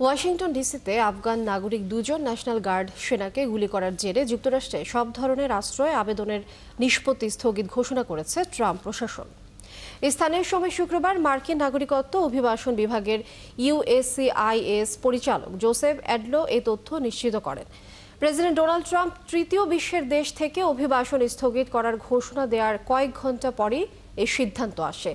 Washington ডিসিতে Afghan নাগরিক দুজন national guard সেনাকে গুলি করার জেরে যুক্তরাষ্ট্রে সব ধরনের আশ্রয় আবেদনের নিষ্পত্তি স্থগিত ঘোষণা করেছে ট্রাম্প প্রশাসন। স্থানীয় সময় শুক্রবার মার্কিন নাগরিকত্ব অভিবাসন বিভাগের ইউএসসিআইএস পরিচালক জোসেফ অ্যাডলো এই তথ্য নিশ্চিত করেন। প্রেসিডেন্ট ডোনাল্ড ট্রাম্প তৃতীয় বিশ্বের দেশ থেকে অভিবাসন স্থগিত করার ঘোষণা দেওয়ার কয়েক ঘন্টা পরই এই সিদ্ধান্ত আসে।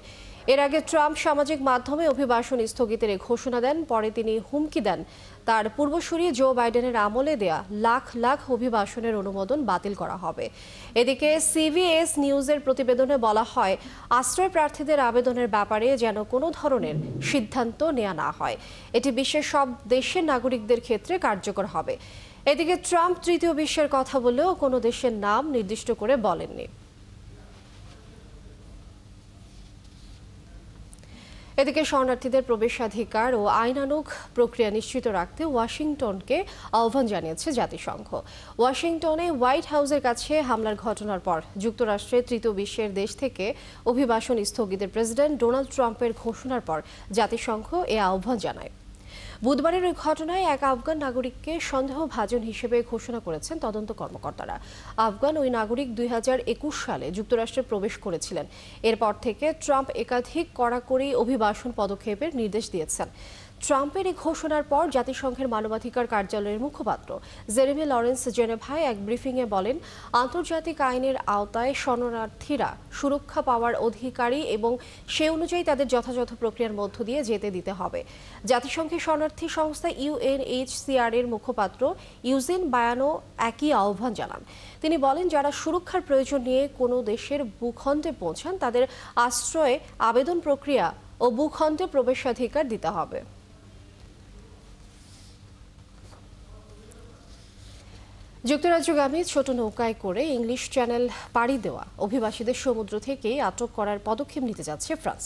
এর আগে ট্রাম্প সামাজিক মাধ্যমে অভিবাসন স্থগিতের ঘোষণা দেন। পরে তিনি হুমকি দেন তার পূর্বসূরি জো বাইডেনের আমলে দেয়া লাখ লাখ অভিবাসনের অনুমোদন বাতিল করা হবে। এদিকে সিবিএস নিউজের প্রতিবেদনে বলা হয়, আশ্রয় প্রার্থীদের আবেদনের ব্যাপারে যেন কোনো ধরনের সিদ্ধান্ত নেওয়া না হয়। এটি বিশ্বের সব দেশের নাগরিকদের ক্ষেত্রে কার্যকর হবে। এদিকে ট্রাম্প তৃতীয় বিশ্বের কথা বলেও কোনো দেশের নাম নির্দিষ্ট করে বলেননি। এদিকে শরণার্থীদের প্রবেশাধিকার ও আইনানুগ প্রক্রিয়া নিশ্চিত রাখতে ওয়াশিংটনকে আহ্বান জানিয়েছে জাতিসংঘ। ওয়াশিংটনে হোয়াইট হাউসের কাছে হামলার ঘটনার পর যুক্তরাষ্ট্রের তৃতীয় বিশ্বের দেশ থেকে অভিবাসন স্থগিতের প্রেসিডেন্ট ডোনাল্ড ট্রাম্পের ঘোষণার পর জাতিসংঘ এ আহ্বান জানায়। বুধবারের ওই ঘটনায় এক আফগান নাগরিককে সন্দেহভাজন হিসেবে ঘোষণা করেছেন তদন্ত কর্মকর্তারা। আফগান ওই নাগরিক 2021 সালে যুক্তরাষ্ট্রে প্রবেশ করেছিলেন। এরপর থেকে ট্রাম্প একাধিক কড়াকড়ি অভিবাসন পদক্ষেপের নির্দেশ দিয়েছেন। ট্রাম্পের এই ঘোষণার পর জাতিসংঘের মানবাধিকার কার্যালয়ের মুখপাত্র জেরেমি লরেন্স জেনেভায় এক ব্রিফিংয়ে বলেন, আন্তর্জাতিক আইনের আওতায় শরণার্থীরা সুরক্ষা পাওয়ার অধিকারী এবং সে অনুযায়ী তাদের যথাযথ প্রক্রিয়ার মধ্য দিয়ে যেতে দিতে হবে। জাতিসংঘের শরণার্থী সংস্থা ইউএনএইচসিআর এর মুখপাত্র ইউজিন বায়ানো একই আহ্বান জানান। তিনি বলেন, যারা সুরক্ষার প্রয়োজন নিয়ে কোনো দেশের ভূখণ্ডে পৌঁছান তাদের আশ্রয়ে আবেদন প্রক্রিয়া ও ভূখণ্ডে প্রবেশাধিকার দিতে হবে। যুক্তরাজ্যগামী ছোট নৌকায় করে ইংলিশ চ্যানেল পাড়ি দেওয়া অভিবাসীদের সমুদ্র থেকেই আটক করার পদক্ষেপ নিতে যাচ্ছে ফ্রান্স।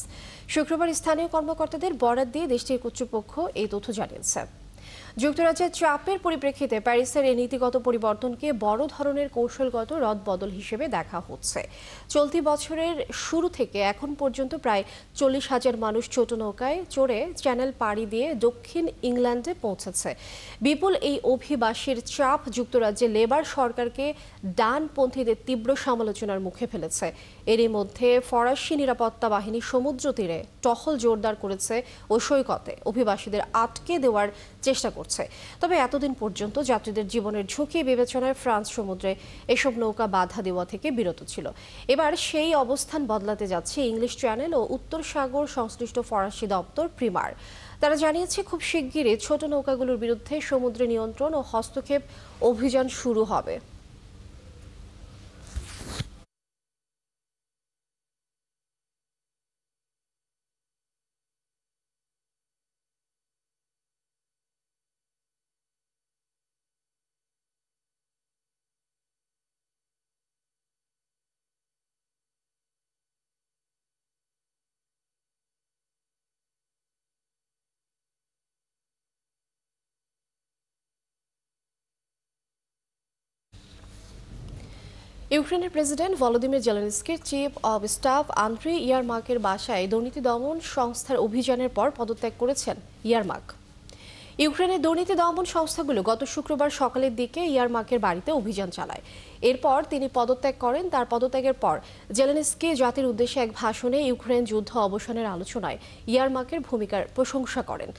শুক্রবার স্থানীয় কর্মকর্তাদের বরাত দিয়ে দেশটির কর্তৃপক্ষ এই তথ্য জানিয়েছে। যুক্তরাজ্যের চাপের পরিপ্রেক্ষিতে প্যারিসের এই নীতিগত পরিবর্তনকে বড় ধরনের কৌশলগত রদবদল হিসেবে দেখা হচ্ছে। চলতি বছরের শুরু থেকে এখন পর্যন্ত প্রায় 40,000 মানুষ ছোট নৌকায় চড়ে চ্যানেল পাড়ি দিয়ে দক্ষিণ ইংল্যান্ডে পৌঁছেছে। বিপুল এই অভিবাসীর চাপ যুক্তরাজ্যে লেবার সরকারকে ডানপন্থীদের তীব্র সমালোচনার মুখে ফেলেছে। এরই মধ্যে ফরাসি নিরাপত্তা বাহিনী সমুদ্র তীরে টহল জোরদার করেছে ও সৈকতে অভিবাসীদের আটকে দেওয়ার চেষ্টা করছে। তবে এতদিন পর্যন্ত যাত্রীদের জীবনের ঝুঁকি বিবেচনায় ফ্রান্স সমুদ্রে এসব নৌকা বাধা দেওয়া থেকে বিরত ছিল। এবার সেই অবস্থান বদলাতে যাচ্ছে ইংলিশ চ্যানেল ও উত্তর সাগর সংশ্লিষ্ট ফরাসি দপ্তর প্রিমার। তারা জানিয়েছে, খুব শিগগিরই ছোট নৌকাগুলোর বিরুদ্ধে সমুদ্রে নিয়ন্ত্রণ ও হস্তক্ষেপ অভিযান শুরু হবে। ইউক্রেনের প্রেসিডেন্ট ভলোদিমির জেলেনস্কির চিফ অব স্টাফ আন্দ্রি ইয়ারমাকের বাসায় দুর্নীতি দমন সংস্থার অভিযানের পর পদত্যাগ করেছেন ইয়ারমাক। ইউক্রেনের দুর্নীতি দমন সংস্থাগুলো গত শুক্রবার সকালের দিকে ইয়ারমাকের বাড়িতে অভিযান চালায়। এরপর তিনি পদত্যাগ করেন। তার পদত্যাগের পর জেলেনস্কি জাতির উদ্দেশ্যে এক ভাষণে ইউক্রেন যুদ্ধ অবসানের আলোচনায় ইয়ারমাকের ভূমিকার প্রশংসা করেন।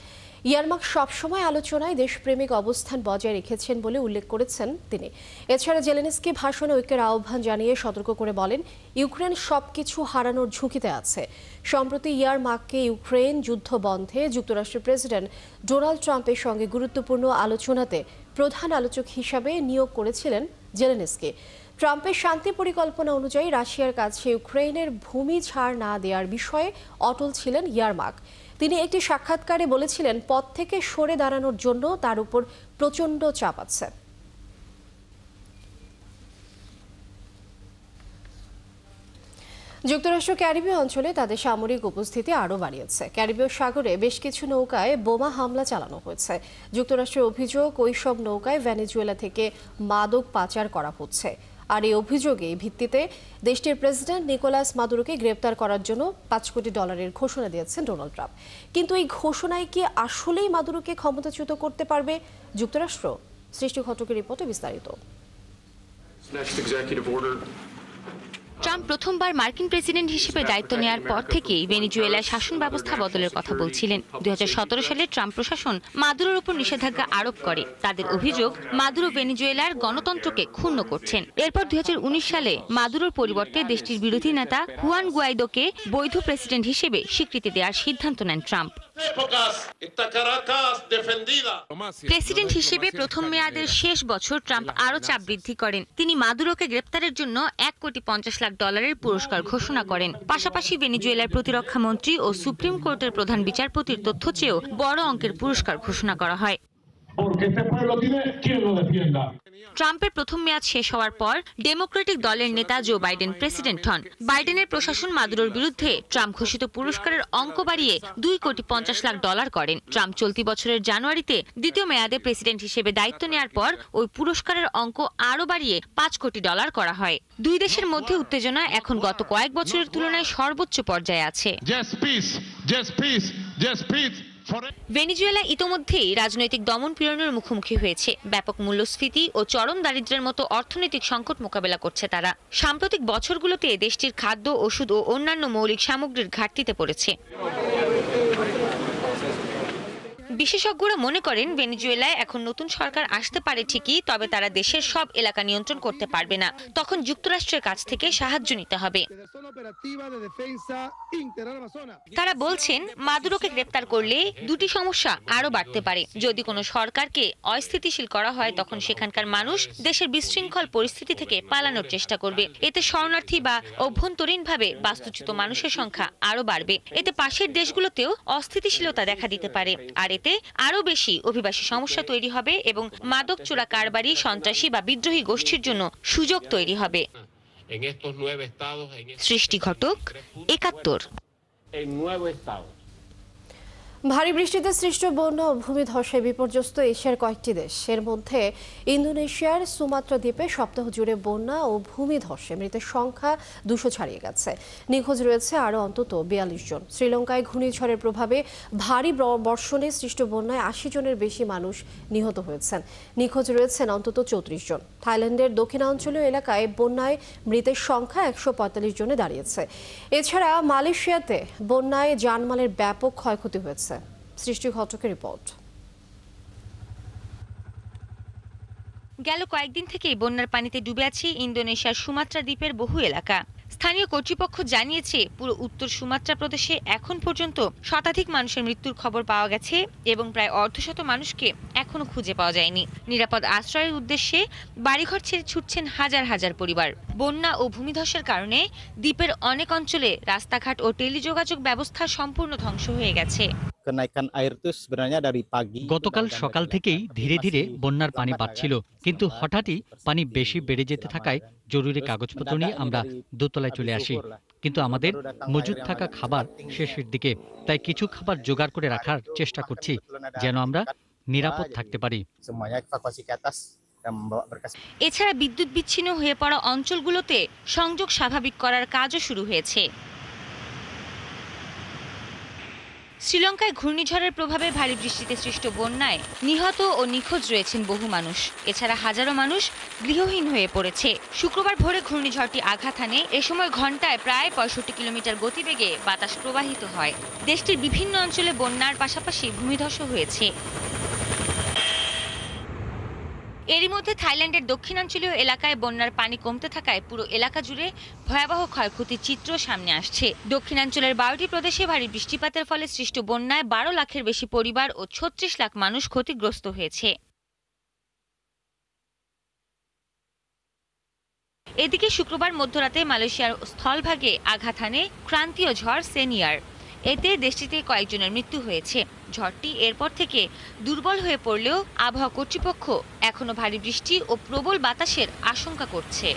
ইয়ারমাক সবসময় আলোচনায় দেশপ্রেমিক অবস্থান বজায় রেখেছেন বলে উল্লেখ করেছেন তিনি। এছাড়া জেলেনস্কি ভাষণে ঐক্যের আহ্বান জানিয়ে সতর্ক করে বলেন, ইউক্রেন সবকিছু হারানোর ঝুঁকিতে আছে। সম্প্রতি ইয়ারমাককে ইউক্রেন যুদ্ধ বন্ধে যুক্তরাষ্ট্রের প্রেসিডেন্ট ডোনাল্ড ট্রাম্পের সঙ্গে গুরুত্বপূর্ণ আলোচনাতে প্রধান আলোচক হিসাবে নিয়োগ করেছিলেন জেলেনস্কি। ট্রাম্পের শান্তি পরিকল্পনা অনুযায়ী রাশিয়ার কাছে ইউক্রেনের ভূমি ছাড় না দেওয়ার বিষয়ে অটল ছিলেন ইয়ারমাক। তিনি একটি সাক্ষাৎকারে বলেছিলেন, পথ থেকে সরে দাঁড়ানোর জন্য তার উপর প্রচণ্ড চাপ আছে। যুক্তরাষ্ট্র ক্যারিবীয় অঞ্চলে তাদের সামরিক উপস্থিতি আরও বাড়িয়েছে। ক্যারিবীয় সাগরে বেশ কিছু নৌকায় বোমা হামলা চালানো হয়েছে। যুক্তরাষ্ট্রের অভিযোগ, ওই সব নৌকায় ভেনেজুয়েলা থেকে মাদক পাচার করা হচ্ছে। আর এই অভিযোগে ভিত্তিতে দেশটির প্রেসিডেন্ট নিকোলাস মাদুরোকে গ্রেপ্তার করার জন্য $5 কোটি ঘোষণা দিয়েছেন ডোনাল্ড ট্রাম্প। কিন্তু এই ঘোষণায় কি আসলেই মাদুরোকে ক্ষমতাচ্যুত করতে পারবে যুক্তরাষ্ট্র? সৃষ্টি ঘটকের রিপোর্টে বিস্তারিত। ট্রাম্প প্রথমবার মার্কিন প্রেসিডেন্ট হিসেবে দায়িত্ব নেয়ার পর থেকেই ভেনেজুয়েলার শাসন ব্যবস্থা বদলের কথা বলছিলেন। 2017 সালে ট্রাম্প প্রশাসন মাদুরোর উপর নিষেধাজ্ঞা আরোপ করে। তাদের অভিযোগ, মাদুরো ভেনেজুয়েলার গণতন্ত্রকে ক্ষুণ্ণ করছেন। এরপর 2019 সালে মাদুরোর পরিবর্তে দেশটির বিরোধী নেতা হুয়ান গুয়াইদোকে বৈধ প্রেসিডেন্ট হিসেবে স্বীকৃতি দেওয়ার সিদ্ধান্ত নেন ট্রাম্প। প্রেসিডেন্ট হিসেবে প্রথম মেয়াদের শেষ বছর ট্রাম্প আরও চাপ বৃদ্ধি করেন। তিনি মাদুরোকে গ্রেপ্তারের জন্য $1.50 কোটি পুরস্কার ঘোষণা করেন। পাশাপাশি ভেনেজুয়েলার প্রতিরক্ষা মন্ত্রী ও সুপ্রিম কোর্টের প্রধান বিচারপতির তথ্য চেয়েও বড় অঙ্কের পুরস্কার ঘোষণা করা হয়। ট্রাম্পের প্রথম মেয়াদ শেষ হওয়ার পর ডেমোক্রেটিক দলের নেতা জো বাইডেন প্রেসিডেন্ট হন। বাইডেনের প্রশাসন মাদুরোর বিরুদ্ধে ট্রাম্প ঘোষিত পুরস্কারের অঙ্ক বাড়িয়ে $2.50 কোটি করেন। ট্রাম্প চলতি বছরের জানুয়ারিতে দ্বিতীয় মেয়াদে প্রেসিডেন্ট হিসেবে দায়িত্ব নেয়ার পর ওই পুরস্কারের অঙ্ক আরও বাড়িয়ে $5 কোটি করা হয়। দুই দেশের মধ্যে উত্তেজনা এখন গত কয়েক বছরের তুলনায় সর্বোচ্চ পর্যায়ে আছে। ভেনেজুয়েলা ইতোমধ্যেই রাজনৈতিক দমন পীড়নের মুখোমুখি হয়েছে। ব্যাপক মূল্যস্ফীতি ও চরম দারিদ্র্যের মতো অর্থনৈতিক সংকট মোকাবেলা করছে তারা। সাম্প্রতিক বছরগুলোতে দেশটির খাদ্য, ওষুধ ও অন্যান্য মৌলিক সামগ্রীর ঘাটতিতে পড়েছে। বিশেষজ্ঞরা মনে করেন, ভেনেজুয়েলায় এখন নতুন সরকার আসতে পারে ঠিকই, তবে তারা দেশের সব এলাকা নিয়ন্ত্রণ করতে পারবে না। তখন যুক্তরাষ্ট্রের কাছ থেকে সাহায্য নিতে হবে। তারা বলছেন, মাদুরোকে গ্রেপ্তার করলে দুটি সমস্যা আরও বাড়তে পারে। যদি কোনো সরকারকে অস্থিতিশীল করা হয়, তখন সেখানকার মানুষ দেশের বিশৃঙ্খল পরিস্থিতি থেকে পালানোর চেষ্টা করবে। এতে শরণার্থী বা অভ্যন্তরীণভাবে বাস্তুচ্যুত মানুষের সংখ্যা আরও বাড়বে। এতে পাশের দেশগুলোতেও অস্থিতিশীলতা দেখা দিতে পারে। আর এতে আরও বেশি অভিবাসী সমস্যা তৈরি হবে এবং মাদক চোরা কারবারি, সন্ত্রাসী বা বিদ্রোহী গোষ্ঠীর জন্য সুযোগ তৈরি হবে। সৃষ্টি ঘটক, 71। ভারী বৃষ্টিতে সৃষ্ট বন্যা ও ভূমিধসে বিপর্যস্ত এশিয়ার কয়েকটি দেশ। এর মধ্যে ইন্দোনেশিয়ার সুমাত্রা দ্বীপে সপ্তাহ জুড়ে বন্যা ও ভূমিধসে মৃতের সংখ্যা 200 ছাড়িয়ে গেছে। নিখোঁজ রয়েছে আরও অন্তত 42 জন। শ্রীলঙ্কায় ঘূর্ণিঝড়ের প্রভাবে ভারী বর্ষণে সৃষ্ট বন্যায় 80 জনের বেশি মানুষ নিহত হয়েছেন। নিখোঁজ রয়েছেন অন্তত 34 জন। থাইল্যান্ডের দক্ষিণাঞ্চলীয় এলাকায় বন্যায় মৃতের সংখ্যা 145 জনে দাঁড়িয়েছে। এছাড়া মালয়েশিয়াতে বন্যায় জানমালের ব্যাপক ক্ষয়ক্ষতি হয়েছে। সৃষ্টি ঘটকের রিপোর্ট। গেল কয়েকদিন থেকেই বন্যার পানিতে ডুবে আছে ইন্দোনেশিয়ার সুমাত্রা দ্বীপের বহু এলাকা। স্থানীয় কর্তৃপক্ষ জানিয়েছে, পুরো উত্তর সুমাত্রা প্রদেশে এখন পর্যন্ত শতাধিক মানুষের মৃত্যুর খবর পাওয়া গেছে এবং প্রায় অর্ধশত মানুষকে এখনো খুঁজে পাওয়া যায়নি। নিরাপদ আশ্রয়ের উদ্দেশ্যে বাড়িঘর ছেড়ে ছুটছেন হাজার হাজার পরিবার। বন্যা ও ভূমিধসের কারণে দ্বীপের অনেক অঞ্চলে রাস্তাঘাট ও টেলিযোগাযোগ ব্যবস্থা সম্পূর্ণ ধ্বংস হয়ে গেছে। গতকাল সকাল থেকেই ধীরে ধীরে বন্যার পানি বাড়ছিল, কিন্তু হঠাৎই পানি বেশি বেড়ে যেতে থাকায় জরুরি কাগজপত্র নিয়ে আমরা দোতলায় চলে আসি। কিন্তু আমাদের মজুদ থাকা খাবার শেষের দিকে, তাই কিছু খাবার জোগাড় করে রাখার চেষ্টা করছি যেন আমরা নিরাপদ থাকতে পারি। এছাড়া বিদ্যুৎ বিচ্ছিন্ন হয়ে পড়া অঞ্চলগুলোতে সংযোগ স্বাভাবিক করার কাজও শুরু হয়েছে। শ্রীলঙ্কায় ঘূর্ণিঝড়ের প্রভাবে ভারী বৃষ্টিতে সৃষ্ট বন্যায় নিহত ও নিখোঁজ রয়েছেন বহু মানুষ। এছাড়া হাজারো মানুষ গৃহহীন হয়ে পড়েছে। শুক্রবার ভোরে ঘূর্ণিঝড়টি আঘাত হানে। এ সময় ঘন্টায় প্রায় 65 কিলোমিটার গতিবেগে বাতাস প্রবাহিত হয়। দেশটির বিভিন্ন অঞ্চলে বন্যার পাশাপাশি ভূমিধসও হয়েছে। এরই মধ্যে থাইল্যান্ডের দক্ষিণাঞ্চলীয় এলাকায় বন্যার পানি কমতে থাকায় পুরো এলাকা জুড়ে ভয়াবহ ক্ষয়ক্ষতির চিত্র সামনে আসছে। দক্ষিণাঞ্চলের 12টি প্রদেশে ভারী বৃষ্টিপাতের ফলে সৃষ্ট বন্যায় 12 লাখের বেশি পরিবার ও 36 লাখ মানুষ ক্ষতিগ্রস্ত হয়েছে। এদিকে শুক্রবার মধ্যরাতে মালয়েশিয়ার স্থলভাগে আঘাত হানে ক্রান্তীয় ঝড় সেনিয়ার। এতে দেশটিতে কয়েকজনের মৃত্যু হয়েছে। ঝড়টি এরপর থেকে দুর্বল হয়ে পড়লেও আবহাওয়া কর্তৃপক্ষ এখনো ভারী বৃষ্টি ও প্রবল বাতাসের আশঙ্কা করছে।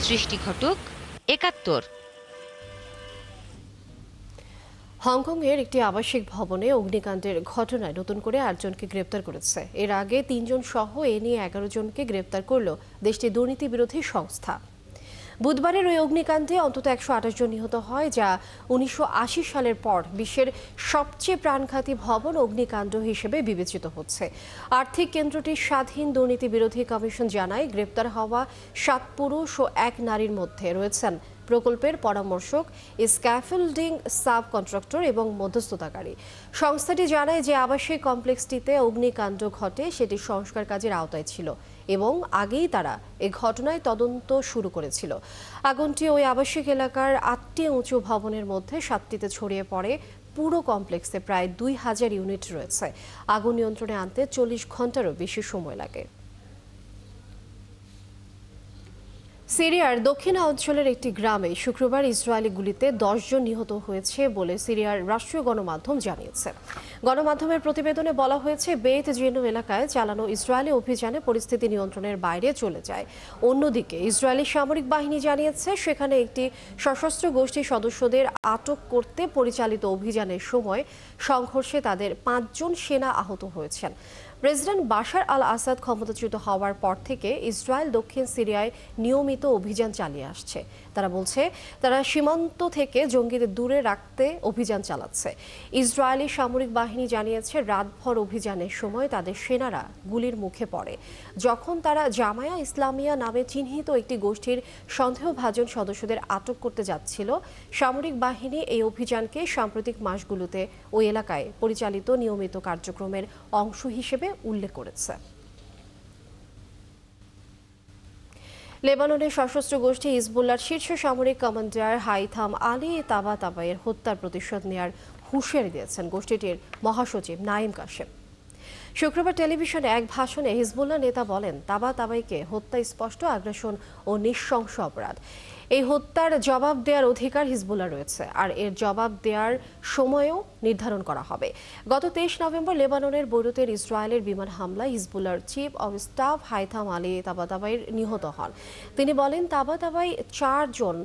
সৃষ্টি ঘটক, 71। হংকংয়ের একটি আবাসিক ভবনে অগ্নিকাণ্ডের ঘটনায় নতুন করে ৮ জনকে গ্রেপ্তার করেছে। এর আগে ৩ জন সহ এ নিয়ে ১১ জনকে গ্রেপ্তার করল দেশটির দুর্নীতি বিরোধী সংস্থা। বুধবারের ওই অগ্নিকাণ্ডে অন্তত ১২৮ জন নিহত হয়, যা ১৯৮০ সালের পর বিশ্বের সবচেয়ে প্রাণঘাতী ভবন অগ্নিকাণ্ড হিসেবে বিবেচিত হচ্ছে। আর্থিক কেন্দ্রটির স্বাধীন দুর্নীতি বিরোধী কমিশন জানায়, গ্রেপ্তার হওয়া ৭ পুরুষ ও ১ নারীর মধ্যে রয়েছেন প্রকল্পের পরামর্শক, স্ক্যাফোল্ডিং সাব কন্ট্রাক্টর এবং মধ্যস্থতাকারী। সংস্থাটি জানায় যে আবাসিক কমপ্লেক্সটিতে অগ্নিকাণ্ড ঘটে সেটি সংস্কার কাজের আওতায় ছিল এবং আগেই তারা এ ঘটনায় তদন্ত শুরু করেছিল। আগুনটি ওই আবাসিক এলাকার ৮টি উঁচু ভবনের মধ্যে ৭টিতে ছড়িয়ে পড়ে। পুরো কমপ্লেক্সে প্রায় ২,০০০ ইউনিট রয়েছে। আগুন নিয়ন্ত্রণে আনতে ৪০ ঘন্টারও বেশি সময় লাগে। সিরিয়ার দক্ষিণাঞ্চলের একটি গ্রামে শুক্রবার ইসরায়েলি গুলিতে ১০ জন নিহত হয়েছে বলে সিরিয়ার রাষ্ট্রীয় গণমাধ্যম জানিয়েছে। গণমাধ্যমের প্রতিবেদনে বলা হয়েছে, বেইত জেনু এলাকায় চালানো ইসরায়েলি অভিযানে পরিস্থিতি নিয়ন্ত্রণের বাইরে চলে যায়। অন্যদিকে ইসরায়েলি সামরিক বাহিনী জানিয়েছে, সেখানে একটি সশস্ত্র গোষ্ঠীর সদস্যদের আটক করতে পরিচালিত অভিযানের সময় সংঘর্ষে তাদের ৫ জন সেনা আহত হয়েছেন। প্রেসিডেন্ট বাশার আল আসাদ ক্ষমতাচ্যুত হওয়ার পর থেকে ইসরায়েল দক্ষিণ সিরিয়ায় নিয়মিত অভিযান চালিয়ে আসছে। তারা বলছে, তারা সীমান্ত থেকে জঙ্গিদের দূরে রাখতে অভিযান চালাচ্ছে। ইসরায়েলি সামরিক বাহিনী জানিয়েছে, রাতভর অভিযানের সময় তাদের সেনারা গুলির মুখে পড়ে যখন তারা জামায়া ইসলামিয়া নামে চিহ্নিত একটি গোষ্ঠীর সন্দেহভাজন সদস্যদের আটক করতে যাচ্ছিল। সামরিক বাহিনী এই অভিযানকে সাম্প্রতিক মাসগুলোতে ওই এলাকায় পরিচালিত নিয়মিত কার্যক্রমের অংশ হিসেবে উল্লেখ করেছে। লেবাননের সশস্ত্র গোষ্ঠী হিজবুল্লাহর শীর্ষ সামরিক কমান্ডার হাইথাম আলী তাবাতাবাইয়ের হত্যার প্রতিশোধ নেয়ার হুঁশিয়ারি দিয়েছেন গোষ্ঠীটির মহাসচিব নাইম কাশেম। শুক্রবার টেলিভিশনে এক ভাষণে হিজবুল্লাহ নেতা বলেন, তাবাতাবাইকে হত্যা স্পষ্ট আগ্রাসন ও নৃশংস অপরাধ। এই হত্যার জবাব দেওয়ার অধিকার হিজবুল্লাহ রয়েছে, আর এর জবাব দেওয়ার সময়ও নির্ধারণ করা হবে। গত ২৩ নভেম্বর লেবাননের বৈরুতের ইসরায়েলের বিমান হামলায় হিজবুল্লাহর chief of staff Haytham Ali Tabatabai নিহত হন। তিনি বলেন, তাবাতাবাই ৪ জন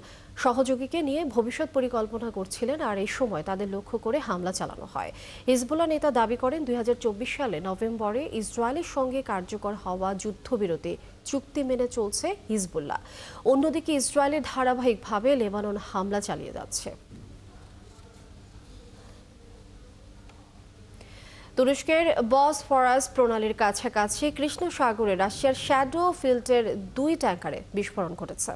সহযোগীকে নিয়ে ভবিষ্যৎ পরিকল্পনা করছিলেন, আর এই সময় তাদের লক্ষ্য করে হামলা চালানো হয়। হিজবুল্লাহ নেতা দাবি করেন, ২০২৪ সালে নভেম্বরে ইসরায়েলের সঙ্গে কার্যকর হওয়া যুদ্ধবিরতি চুক্তি মেনে চলছে হিজবুল্লাহ। অন্যদিকে ইসরায়েলের ধারাবাহিকভাবে লেবানন হামলা চালিয়ে যাচ্ছে। তুরস্কের বসফরাস প্রণালীর কাছাকাছি কৃষ্ণ সাগরে রাশিয়ার শ্যাডো ফিল্টের ২ ট্যাঙ্কারে বিস্ফোরণ ঘটেছে।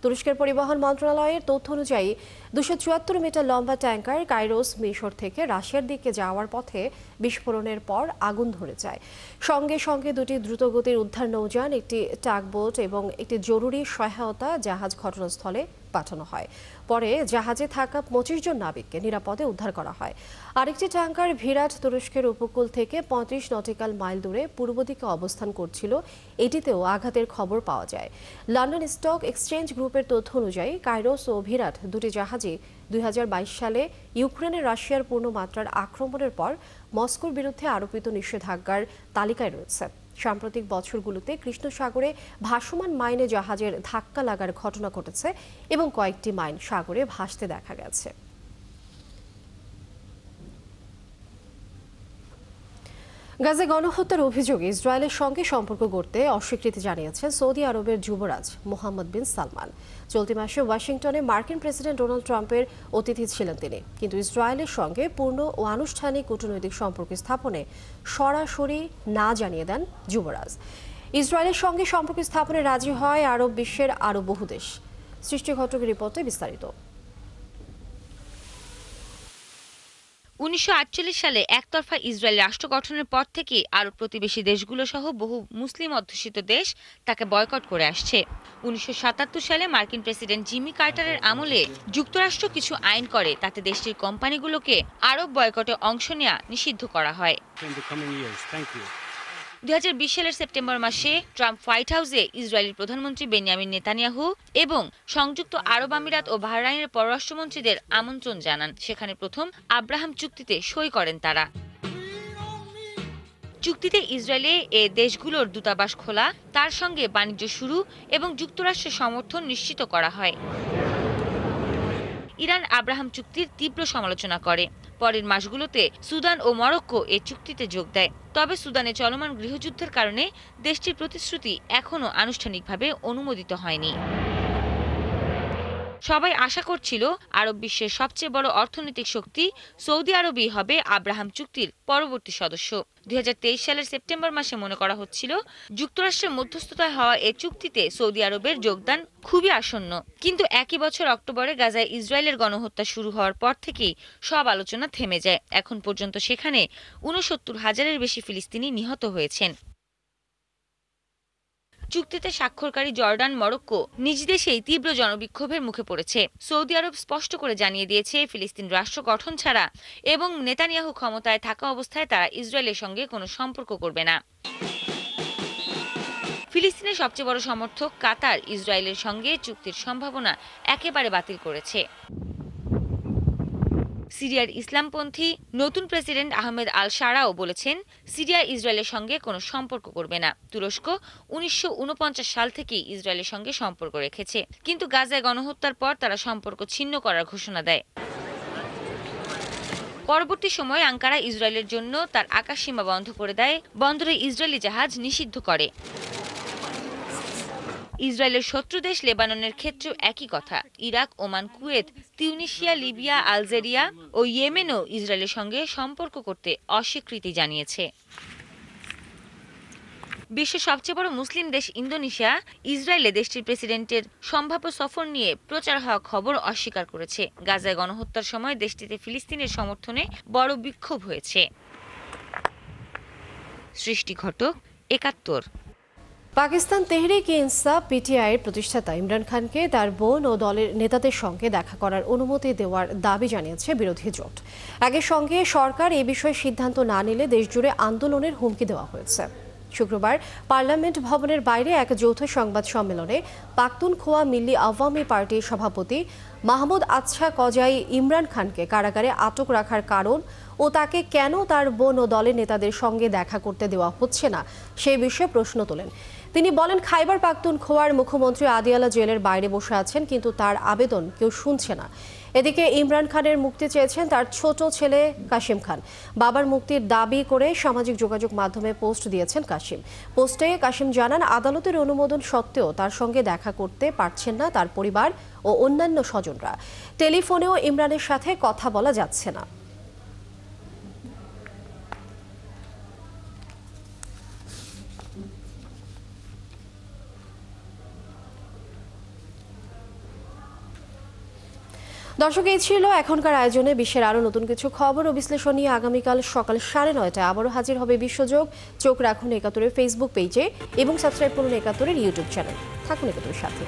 তুরস্কের পরিবহন মন্ত্রণালয়ের তথ্য অনুযায়ী ২৭৪ মিটার লম্বা ট্যাঙ্কার কাইরোস মিশর থেকে রাশিয়ার দিকে যাওয়ার পথে বিস্ফোরণের পর আগুন ধরে যায়। সঙ্গে সঙ্গে ২টি দ্রুতগতির উদ্ধার নৌযান, একটি টাগবোট এবং একটি জরুরি সহায়তা জাহাজ ঘটনাস্থলে পাঠানো হয়। পরে জাহাজে থাকা ২৫ জন নাবিককে নিরাপদে উদ্ধার করা হয়। আরেকটি ট্যাঙ্কার ভিরাট তুরস্কের উপকূল থেকে ৩৫ নটিক্যাল মাইল দূরে পূর্ব দিকে অবস্থান করছিল। এটিতেও আঘাতের খবর পাওয়া যায়। লন্ডন স্টক এক্সচেঞ্জ গ্রুপের তথ্য অনুযায়ী কাইরোস ও ভিরাট দুটি জাহাজই ২০২২ সালে ইউক্রেনে রাশিয়ার পূর্ণমাত্রার আক্রমণের পর মস্কোর বিরুদ্ধে আরোপিত নিষেধাজ্ঞার তালিকায় রয়েছে। সাম্প্রতিক বছরগুলোতে কৃষ্ণ সাগরে ভাসমান মাইনে জাহাজের ধাক্কা লাগার ঘটনা ঘটেছে এবং কয়েকটি মাইন সাগরে ভাসতে দেখা গেছে। গাজা গণহত্যার অভিযোগে ইসরায়েলের সঙ্গে সম্পর্ক গড়তে অস্বীকৃতি জানিয়েছেন সৌদি আরবের যুবরাজ মোহাম্মদ বিন সালমান। চলতি মাসে ওয়াশিংটনে মার্কিন প্রেসিডেন্ট ডোনাল্ড ট্রাম্পের অতিথি ছিলেন তিনি, কিন্তু ইসরায়েলের সঙ্গে পূর্ণ ও আনুষ্ঠানিক কূটনৈতিক সম্পর্ক স্থাপনে সরাসরি না জানিয়ে দেন যুবরাজ। ইসরায়েলের সঙ্গে সম্পর্ক স্থাপনে রাজি হয় আরব বিশ্বের আরও বহু দেশ। সৃষ্টি ঘটকের রিপোর্টে বিস্তারিত। ১৯৪৮ সালে একতরফা ইসরায়েল রাষ্ট্র গঠনের পর থেকে আরব প্রতিবেশী দেশগুলো সহ বহু মুসলিম অধ্যুষিত দেশ তাকে বয়কট করে আসছে। ১৯৭৭ সালে মার্কিন প্রেসিডেন্ট জিমি কার্টারের আমলে যুক্তরাষ্ট্র কিছু আইন করে, তাতে দেশটির কোম্পানিগুলোকে আরব বয়কটে অংশ নেওয়া নিষিদ্ধ করা হয়। ২০২০ সালের সেপ্টেম্বর মাসে ট্রাম্প হোয়াইট হাউসে ইসরায়েলের প্রধানমন্ত্রী বেনিয়ামিন নেতানিয়াহু এবং সংযুক্ত আরব আমিরাত ও বাহরাইনের পররাষ্ট্রমন্ত্রীদের আমন্ত্রণ জানান। সেখানে প্রথম আব্রাহাম চুক্তিতে সই করেন তারা। চুক্তিতে ইসরায়েলে এ দেশগুলোর দূতাবাস খোলা, তার সঙ্গে বাণিজ্য শুরু এবং যুক্তরাষ্ট্রের সমর্থন নিশ্চিত করা হয়। ইরান আব্রাহাম চুক্তির তীব্র সমালোচনা করে। পরের মাসগুলোতে সুদান ও মরক্কো এই চুক্তিতে যোগ দেয়। তবে সুদানে চলমান গৃহযুদ্ধের কারণে দেশটির প্রতিশ্রুতি এখনও আনুষ্ঠানিকভাবে অনুমোদিত হয়নি। সবাই আশা করছিল আরব বিশ্বের সবচেয়ে বড় অর্থনৈতিক শক্তি সৌদি আরবই হবে আব্রাহাম চুক্তির পরবর্তী সদস্য। 2023 সালের সেপ্টেম্বর মাসে মনে করা হচ্ছিল যুক্তরাষ্ট্রের মধ্যস্থতায় হওয়া এই চুক্তিতে সৌদি আরবের যোগদান খুবই আসন্ন। কিন্তু একই বছর অক্টোবরে গাজায় ইসরায়েলের গণহত্যা শুরু হওয়ার পর থেকেই সব আলোচনা থেমে যায়। এখন পর্যন্ত সেখানে 69,000-এর বেশি ফিলিস্তিনি নিহত হয়েছেন। চুক্তিতে স্বাক্ষরকারী জর্ডান, মরক্কো নিজ দেশেই তীব্র জনবিক্ষোভের মুখে পড়েছে। সৌদি আরব স্পষ্ট করে জানিয়ে দিয়েছে ফিলিস্তিন রাষ্ট্র গঠন ছাড়া এবং নেতানিয়াহু ক্ষমতায় থাকা অবস্থায় তারা ইসরায়েলের সঙ্গে কোনো সম্পর্ক করবে না। ফিলিস্তিনের সবচেয়ে বড় সমর্থক কাতার ইসরায়েলের সঙ্গে চুক্তির সম্ভাবনা একেবারে বাতিল করেছে। সিরিয়ার ইসলামপন্থী নতুন প্রেসিডেন্ট আহমেদ আল শারাও বলেছেন সিরিয়া ইসরায়েলের সঙ্গে কোনো সম্পর্ক করবে না। তুরস্ক 1949 সাল থেকেই ইসরায়েলের সঙ্গে সম্পর্ক রেখেছে, কিন্তু গাজায় গণহত্যার পর তারা সম্পর্ক ছিন্ন করার ঘোষণা দেয়। পরবর্তী সময়ে আঙ্কারা ইসরায়েলের জন্য তার আকাশসীমা বন্ধ করে দেয়, বন্দরে ইসরায়েলি জাহাজ নিষিদ্ধ করে। ইসরায়েলের শত্রু দেশ লেবাননের ক্ষেত্রেও একই কথা। Iraq, Oman, Kuwait, Tunisia, Libya, Algeria ও ইয়েমেনও ইসরায়েলের সঙ্গে সম্পর্ক করতে অস্বীকৃতি জানিয়েছে। বিশ্বের সবচেয়ে বড় মুসলিম দেশ ইন্দোনেশিয়া ইসরায়েলে দেশটির প্রেসিডেন্টের সম্ভাব্য সফর নিয়ে প্রচার হওয়া খবর অস্বীকার করেছে। গাজায় গণহত্যার সময় দেশটিতে ফিলিস্তিনের সমর্থনে বড় বিক্ষোভ হয়েছে। সৃষ্টি ঘটক, ৭১। পাকিস্তান তেহরিক-ই-ইনসাফ পিটিআইয়ের প্রতিষ্ঠাতা ইমরান খানকে তার বোন ও দলের নেতাদের সঙ্গে দেখা করার অনুমতি দেওয়ার দাবি জানিয়েছে বিরোধী জোট। একই সঙ্গে সরকার এ বিষয়ে সিদ্ধান্ত না নিলে দেশজুড়ে আন্দোলনের হুমকি দেওয়া হয়েছে। শুক্রবার পার্লামেন্ট ভবনের বাইরে এক যৌথ সংবাদ সম্মেলনে পাখতুনখোয়া মিল্লি আওয়ামী পার্টির সভাপতি মাহমুদ আচ্ছা কজাই ইমরান খানকে কারাগারে আটক রাখার কারণ ও তাকে কেন তার বোন ও দলের নেতাদের সঙ্গে দেখা করতে দেওয়া হচ্ছে না সেই বিষয়ে প্রশ্ন তোলেন। তিনি বলেন, খাইবার পাখতুনখোয়ার মুখ্যমন্ত্রী আদিয়ালা জেলের বাইরে বসে আছেন, কিন্তু তার আবেদন কেউ শুনছে না। এদিকে ইমরান খানের মুক্তি চেয়েছেন তার ছোট ছেলে কাশিম খান। বাবার মুক্তির দাবি করে সামাজিক যোগাযোগ মাধ্যমে পোস্ট দিয়েছেন কাশিম। পোস্টে কাশিম জানান, আদালতের অনুমোদন সত্ত্বেও তার সঙ্গে দেখা করতে পারছেন না তার পরিবার ও অন্যান্য স্বজনরা। টেলিফোনেও ইমরানের সাথে কথা বলা যাচ্ছে না। দর্শক, এই ছিল এখনকার আয়োজনে। বিশ্বের আরও নতুন কিছু খবর ও বিশ্লেষণ নিয়ে আগামীকাল সকাল 9:30টায় আবারও হাজির হবে বিশ্বযোগ। চোখ রাখুন ৭১-এর ফেসবুক পেজে এবং সাবস্ক্রাইব করুন ৭১-এর ইউটিউব চ্যানেল। থাকুন ৭১-এর সাথে।